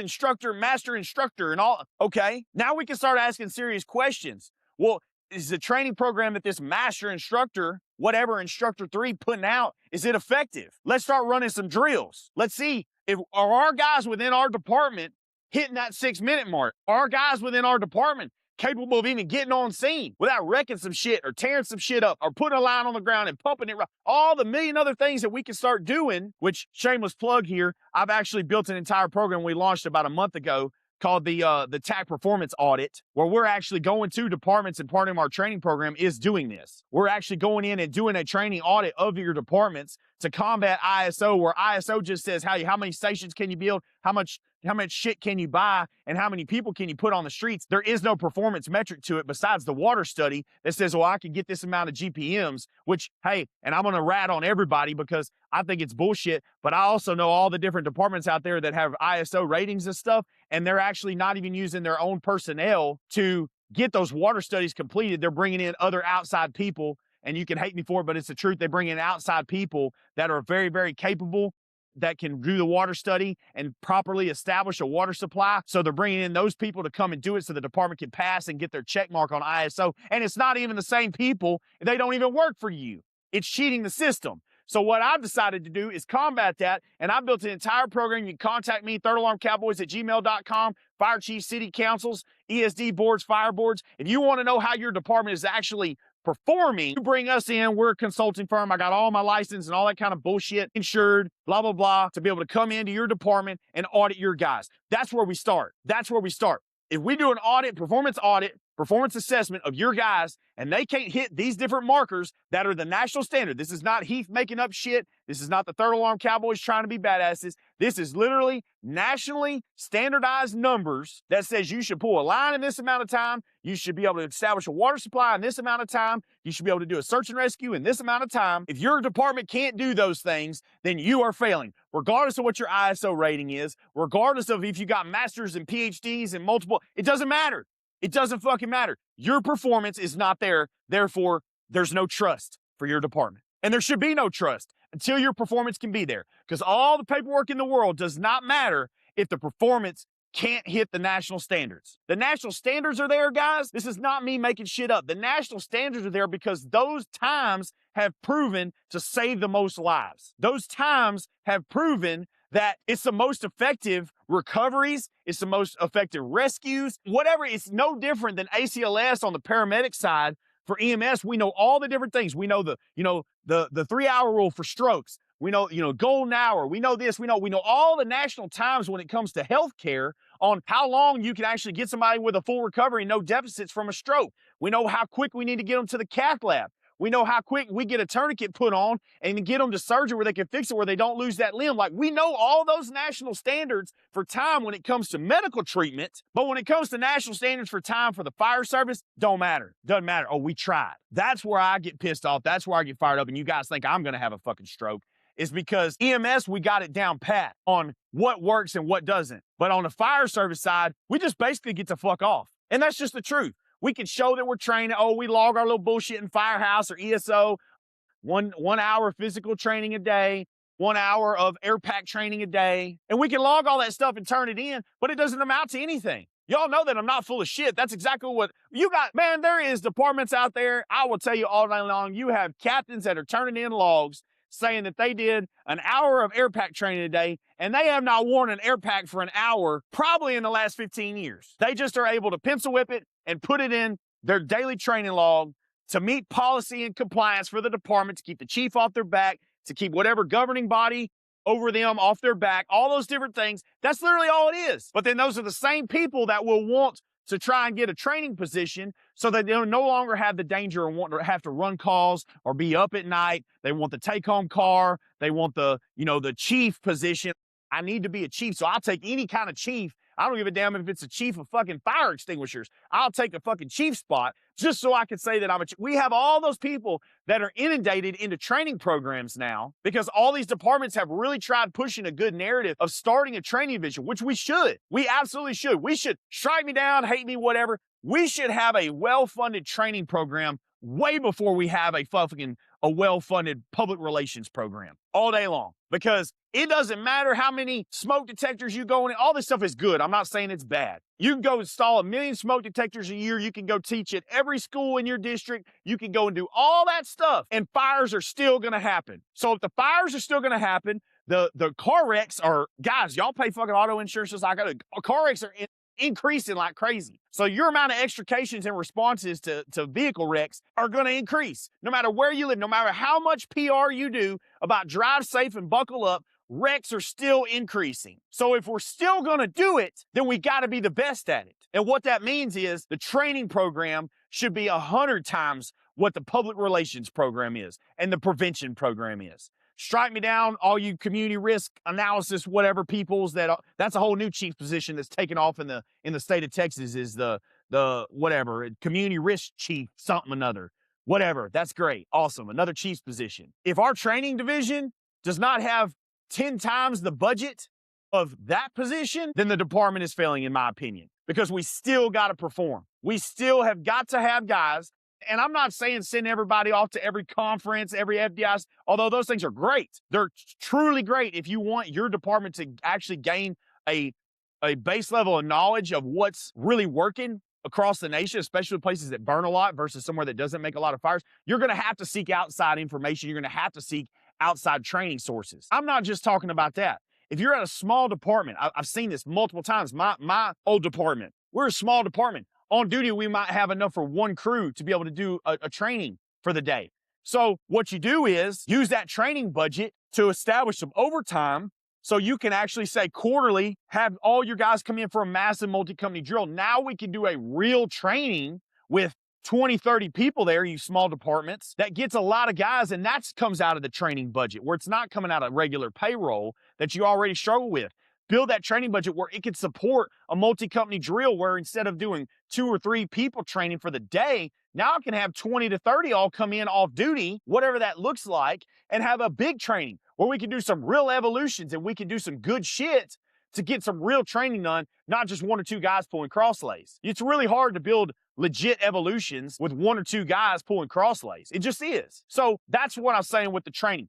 master instructor and all. Okay. Now we can start asking serious questions. Well, is the training program that this master instructor, whatever instructor 3 putting out, is it effective? Let's start running some drills. Let's see if are our guys within our department hitting that 6-minute mark. Are our guys within our department capable of even getting on scene without wrecking some shit or tearing some shit up or putting a line on the ground and pumping it right? All the million other things that we can start doing, which shameless plug here, I've actually built an entire program we launched about a month ago called the TAC Performance Audit, where we're actually going to departments, and part of our training program is doing this. We're actually going in and doing a training audit of your departments to combat ISO, where ISO just says how many stations can you build, how much shit can you buy, and how many people can you put on the streets. There is no performance metric to it besides the water study that says, well, I can get this amount of GPMs, which, hey, and I'm going to rat on everybody because I think it's bullshit, but I also know all the different departments out there that have ISO ratings and stuff, and they're actually not even using their own personnel to get those water studies completed. They're bringing in other outside people, and you can hate me for it, but it's the truth. They bring in outside people that are very, very capable, that can do the water study and properly establish a water supply. So they're bringing in those people to come and do it so the department can pass and get their check mark on ISO. And it's not even the same people. They don't even work for you. It's cheating the system. So what I've decided to do is combat that, and I built an entire program. You can contact me, thirdAlarmCowboys@gmail.com, fire chiefs, city councils, ESD boards, fire boards. If you want to know how your department is actually performing, you bring us in. We're a consulting firm. I got all my license and all that kind of bullshit, insured, blah, blah, blah, to be able to come into your department and audit your guys. That's where we start. That's where we start. If we do an audit, performance assessment of your guys, and they can't hit these different markers that are the national standard. This is not Heath making up shit. This is not the Third Alarm Cowboys trying to be badasses. This is literally nationally standardized numbers that says you should pull a line in this amount of time. You should be able to establish a water supply in this amount of time. You should be able to do a search and rescue in this amount of time. If your department can't do those things, then you are failing, regardless of what your ISO rating is, regardless of if you got masters and PhDs and multiple. It doesn't matter. It doesn't fucking matter. Your performance is not there. Therefore, there's no trust for your department. And there should be no trust until your performance can be there. Because all the paperwork in the world does not matter if the performance can't hit the national standards. The national standards are there, guys. This is not me making shit up. The national standards are there because those times have proven to save the most lives. Those times have proven that it's the most effective recoveries, it's the most effective rescues, whatever. It's no different than ACLS on the paramedic side. For EMS, we know all the different things. We know the 3-hour rule for strokes. We know, golden hour. We know this. We know all the national times when it comes to healthcare on how long you can actually get somebody with a full recovery and no deficits from a stroke. We know how quick we need to get them to the cath lab. We know how quick we get a tourniquet put on and get them to surgery where they can fix it, where they don't lose that limb. Like, we know all those national standards for time when it comes to medical treatment, but when it comes to national standards for time for the fire service, don't matter. Doesn't matter. Oh, we tried. That's where I get pissed off. That's where I get fired up. And you guys think I'm going to have a fucking stroke. Is because EMS, we got it down pat on what works and what doesn't. But on the fire service side, we just basically get to fuck off. And that's just the truth. We can show that we're training. Oh, we log our little bullshit in Firehouse or ESO. One hour physical training a day, 1 hour of air pack training a day. And we can log all that stuff and turn it in, but it doesn't amount to anything. Y'all know that I'm not full of shit. That's exactly what you got. Man, there is departments out there. I will tell you all night long, you have captains that are turning in logs saying that they did an hour of air pack training a day, and they have not worn an air pack for an hour probably in the last 15 years. They just are able to pencil whip it and put it in their daily training log to meet policy and compliance for the department, to keep the chief off their back, to keep whatever governing body over them off their back, all those different things. That's literally all it is. But then those are the same people that will want to try and get a training position so that they'll no longer have the danger and want to have to run calls or be up at night. They want the take-home car. They want the chief position. I need to be a chief, so I'll take any kind of chief. I don't give a damn if it's a chief of fucking fire extinguishers. I'll take a fucking chief spot just so I can say that I'm a chief. We have all those people that are inundated into training programs now because all these departments have really tried pushing a good narrative of starting a training division, which we should. We absolutely should. We should strike me down, hate me, whatever. We should have a well-funded training program way before we have a fucking a well-funded public relations program all day long, because it doesn't matter how many smoke detectors you go in. All this stuff is good. I'm not saying it's bad. You can go install 1 million smoke detectors a year. You can go teach at every school in your district. You can go and do all that stuff, and fires are still going to happen. So if the fires are still going to happen, the car wrecks are, guys, y'all pay fucking auto insurance just like I do. Car wrecks are increasing like crazy. So your amount of extrications and responses to vehicle wrecks are going to increase. No matter where you live, no matter how much PR you do about drive safe and buckle up, wrecks are still increasing. So if we're still going to do it, then we got to be the best at it. And what that means is the training program should be 100 times what the public relations program is and the prevention program is. Strike me down, all you community risk analysis, whatever peoples that's a whole new chief position that's taken off in the state of Texas, is the whatever, community risk chief, something another. Whatever. That's great. Awesome. Another chief's position. If our training division does not have 10 times the budget of that position, then the department is failing, in my opinion, because we still got to perform. We still have got to have guys. And I'm not saying send everybody off to every conference, every FDIC, although those things are great. They're truly great if you want your department to actually gain a base level of knowledge of what's really working across the nation, especially places that burn a lot versus somewhere that doesn't make a lot of fires. You're going to have to seek outside information. You're going to have to seek outside training sources. I'm not just talking about that. If you're at a small department, I've seen this multiple times. My old department, we're a small department. On duty, we might have enough for one crew to be able to do a training for the day. So what you do is use that training budget to establish some overtime, so you can actually say quarterly, have all your guys come in for a massive multi-company drill. Now we can do a real training with 20, 30 people there, you small departments. That gets a lot of guys, and that comes out of the training budget, where it's not coming out of regular payroll that you already struggle with. Build that training budget where it can support a multi-company drill, where instead of doing 2 or 3 people training for the day, now I can have 20 to 30 all come in off duty, whatever that looks like, and have a big training where we can do some real evolutions and we can do some good shit to get some real training done, not just 1 or 2 guys pulling cross lays. It's really hard to build legit evolutions with 1 or 2 guys pulling cross lays. It just is. So that's what I'm saying with the training.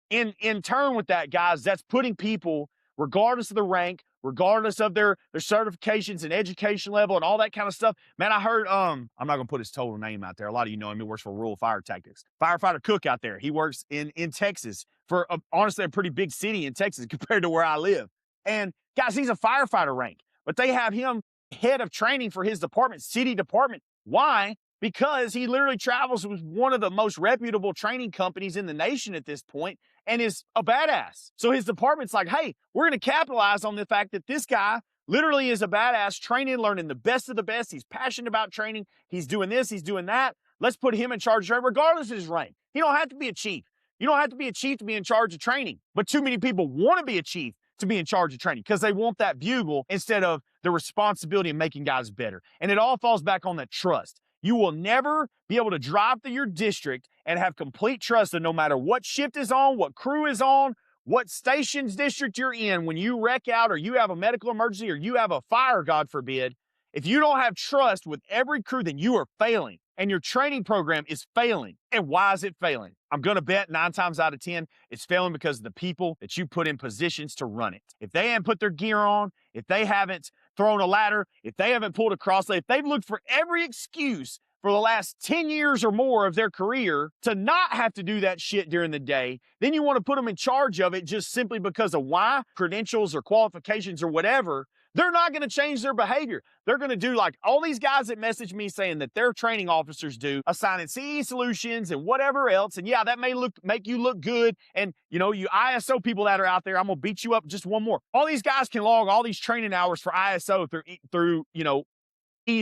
In turn with that, guys, that's putting people, regardless of the rank, regardless of their certifications and education level and all that kind of stuff. Man, I heard, I'm not going to put his total name out there. A lot of you know him. He works for Rural Fire Tactics. Firefighter Cook out there. He works in Texas for, honestly, a pretty big city in Texas compared to where I live. And guys, he's a firefighter rank, but they have him head of training for his department, city department. Why? Because he literally travels with one of the most reputable training companies in the nation at this point and is a badass. So his department's like, hey, we're going to capitalize on the fact that this guy literally is a badass, training, learning the best of the best. He's passionate about training. He's doing this, he's doing that. Let's put him in charge of training, regardless of his rank. He don't have to be a chief. You don't have to be a chief to be in charge of training. But too many people want to be a chief to be in charge of training because they want that bugle instead of the responsibility of making guys better. And it all falls back on that trust. You will never be able to drive through your district and have complete trust that no matter what shift is on, what crew is on, what station's district you're in, when you wreck out or you have a medical emergency or you have a fire, God forbid, if you don't have trust with every crew, then you are failing. And your training program is failing. And why is it failing? I'm going to bet 9 times out of 10, it's failing because of the people that you put in positions to run it. If they haven't put their gear on, if they haven't thrown a ladder, if they haven't pulled a cross lay, if they've looked for every excuse for the last 10 years or more of their career to not have to do that shit during the day, then you want to put them in charge of it just simply because of why, credentials or qualifications or whatever. They're not going to change their behavior. They're going to do like all these guys that message me saying that their training officers do, assigning CE solutions and whatever else. And yeah, that may make you look good. And you know, you ISO people that are out there, I'm going to beat you up just one more. All these guys can log all these training hours for ISO through you know,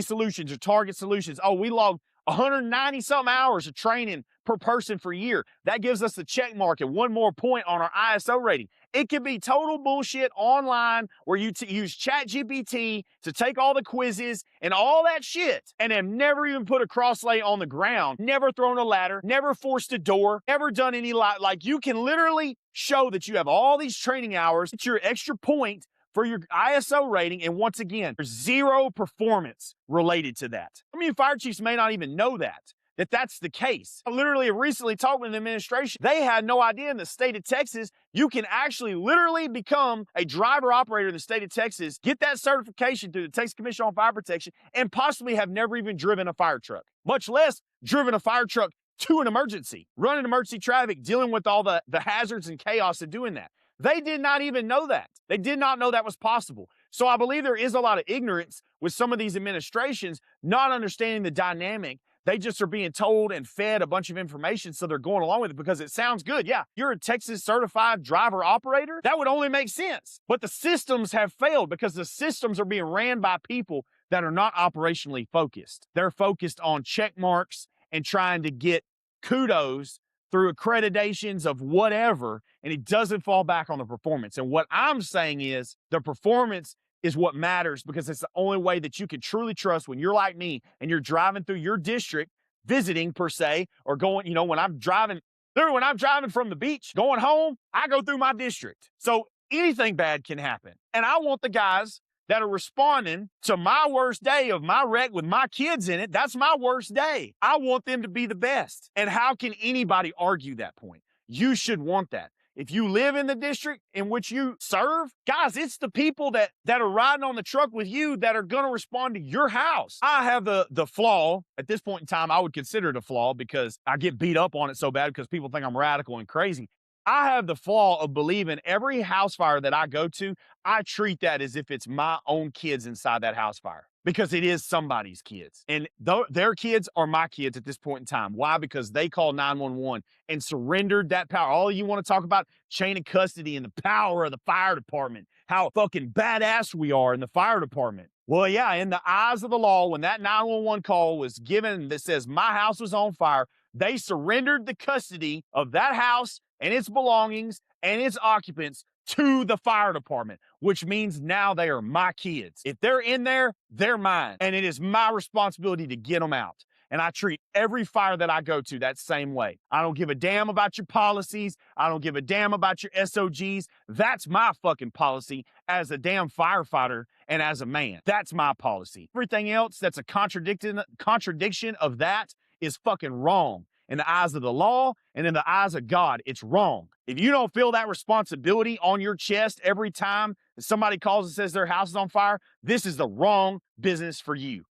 solutions or target solutions. Oh, we log 190 something hours of training per person for a year. That gives us the check mark and 1 more point on our ISO rating. It can be total bullshit online where you use ChatGPT to take all the quizzes and all that shit and have never even put a cross lay on the ground, never thrown a ladder, never forced a door, never done any like you can literally show that you have all these training hours. It's your extra point for your ISO rating, and once again, there's 0 performance related to that. I mean, fire chiefs may not even know that. that that's the case. I literally recently talked with the administration. They had no idea in the state of Texas, you can actually literally become a driver operator in the state of Texas, get that certification through the Texas Commission on Fire Protection, and possibly have never even driven a fire truck, much less driven a fire truck to an emergency, running emergency traffic, dealing with all the hazards and chaos of doing that. They did not even know that. They did not know that was possible. So I believe there is a lot of ignorance with some of these administrations, not understanding the dynamic. They just are being told and fed a bunch of information, so they're going along with it because it sounds good. Yeah, you're a Texas certified driver operator. That would only make sense. But the systems have failed because the systems are being ran by people that are not operationally focused. They're focused on check marks and trying to get kudos through accreditations of whatever, and it doesn't fall back on the performance. And what I'm saying is the performance is what matters because it's the only way that you can truly trust when you're like me and you're driving through your district, visiting per se, or going, when I'm driving from the beach, going home, I go through my district. So anything bad can happen. And I want the guys that are responding to my worst day of my wreck with my kids in it. That's my worst day. I want them to be the best. And how can anybody argue that point? You should want that. If you live in the district in which you serve, guys, it's the people that are riding on the truck with you that are going to respond to your house. I have the flaw. At this point in time, I would consider it a flaw because I get beat up on it so bad because people think I'm radical and crazy. I have the flaw of believing every house fire that I go to, I treat that as if it's my own kids inside that house fire because it is somebody's kids. And their kids are my kids at this point in time. Why? Because they called 911 and surrendered that power. All you want to talk about chain of custody and the power of the fire department, how fucking badass we are in the fire department. Well, yeah, in the eyes of the law, when that 911 call was given that says my house was on fire, they surrendered the custody of that house and its belongings and its occupants to the fire department, which means now they are my kids. If they're in there, they're mine. And it is my responsibility to get them out. And I treat every fire that I go to that same way. I don't give a damn about your policies. I don't give a damn about your SOGs. That's my fucking policy as a damn firefighter and as a man. That's my policy. Everything else that's a contradiction of that is fucking wrong. In the eyes of the law and in the eyes of God, it's wrong. If you don't feel that responsibility on your chest every time somebody calls and says their house is on fire, this is the wrong business for you.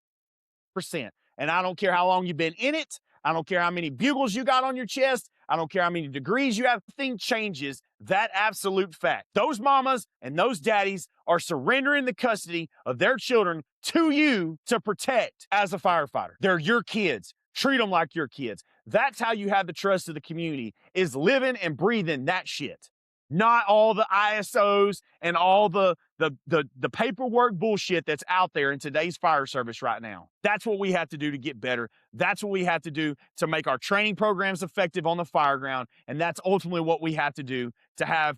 Percent. And I don't care how long you've been in it. I don't care how many bugles you got on your chest. I don't care how many degrees you have. Nothing changes that absolute fact. Those mamas and those daddies are surrendering the custody of their children to you to protect as a firefighter. They're your kids. Treat them like your kids. That's how you have the trust of the community, is living and breathing that shit. Not all the ISOs and all the paperwork bullshit that's out there in today's fire service right now. That's what we have to do to get better. That's what we have to do to make our training programs effective on the fire ground. And that's ultimately what we have to do to have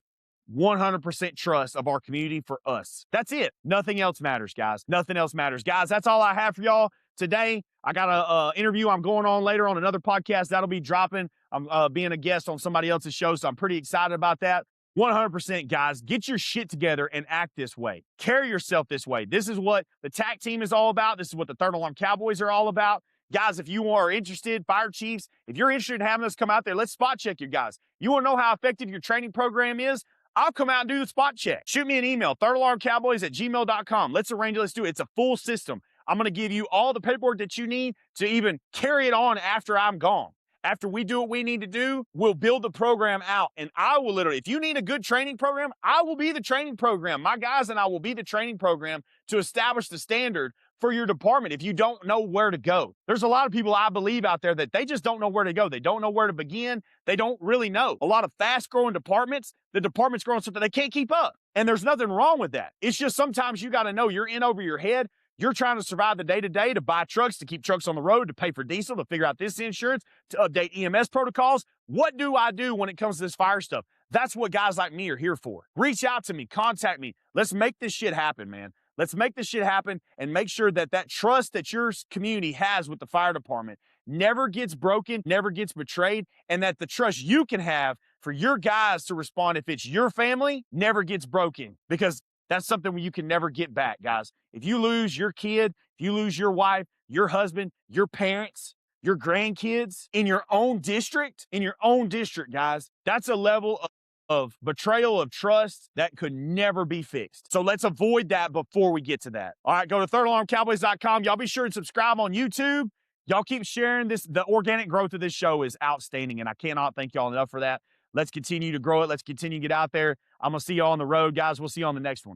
100% trust of our community for us. That's it. Nothing else matters, guys. Nothing else matters. Guys, that's all I have for y'all today. I got a interview I'm going on later on another podcast that'll be dropping. I'm being a guest on somebody else's show, so I'm pretty excited about that. 100%, guys, get your shit together and act this way. Carry yourself this way. This is what the TAC team is all about. This is what the Third Alarm Cowboys are all about. Guys, if you are interested, fire chiefs, if you're interested in having us come out there, let's spot check you guys. You want to know how effective your training program is? I'll come out and do the spot check. Shoot me an email, thirdalarmcowboys@gmail.com. Let's arrange it. Let's do it. It's a full system. I'm going to give you all the paperwork that you need to even carry it on after I'm gone. After we do what we need to do, we'll build the program out. And I will literally, if you need a good training program, I will be the training program. My guys and I will be the training program to establish the standard for your department if you don't know where to go. There's a lot of people I believe out there that they just don't know where to go. They don't know where to begin. They don't really know. A lot of fast-growing departments, the department's growing something they can't keep up. And there's nothing wrong with that. It's just sometimes you got to know you're in over your head. You're trying to survive the day-to-day, to buy trucks, to keep trucks on the road, to pay for diesel, to figure out this insurance, to update EMS protocols. What do I do when it comes to this fire stuff? That's what guys like me are here for. Reach out to me, contact me. Let's make this shit happen, man. Let's make this shit happen and make sure that that trust that your community has with the fire department never gets broken, never gets betrayed, and that the trust you can have for your guys to respond if it's your family never gets broken, because that's something you can never get back, guys. If you lose your kid, if you lose your wife, your husband, your parents, your grandkids in your own district, guys. That's a level of betrayal of trust that could never be fixed. So let's avoid that before we get to that. All right, go to thirdAlarmCowboys.com. Y'all be sure and subscribe on YouTube. Y'all keep sharing this. The organic growth of this show is outstanding, and I cannot thank y'all enough for that. Let's continue to grow it. Let's continue to get out there. I'm going to see y'all on the road, guys. We'll see you on the next one.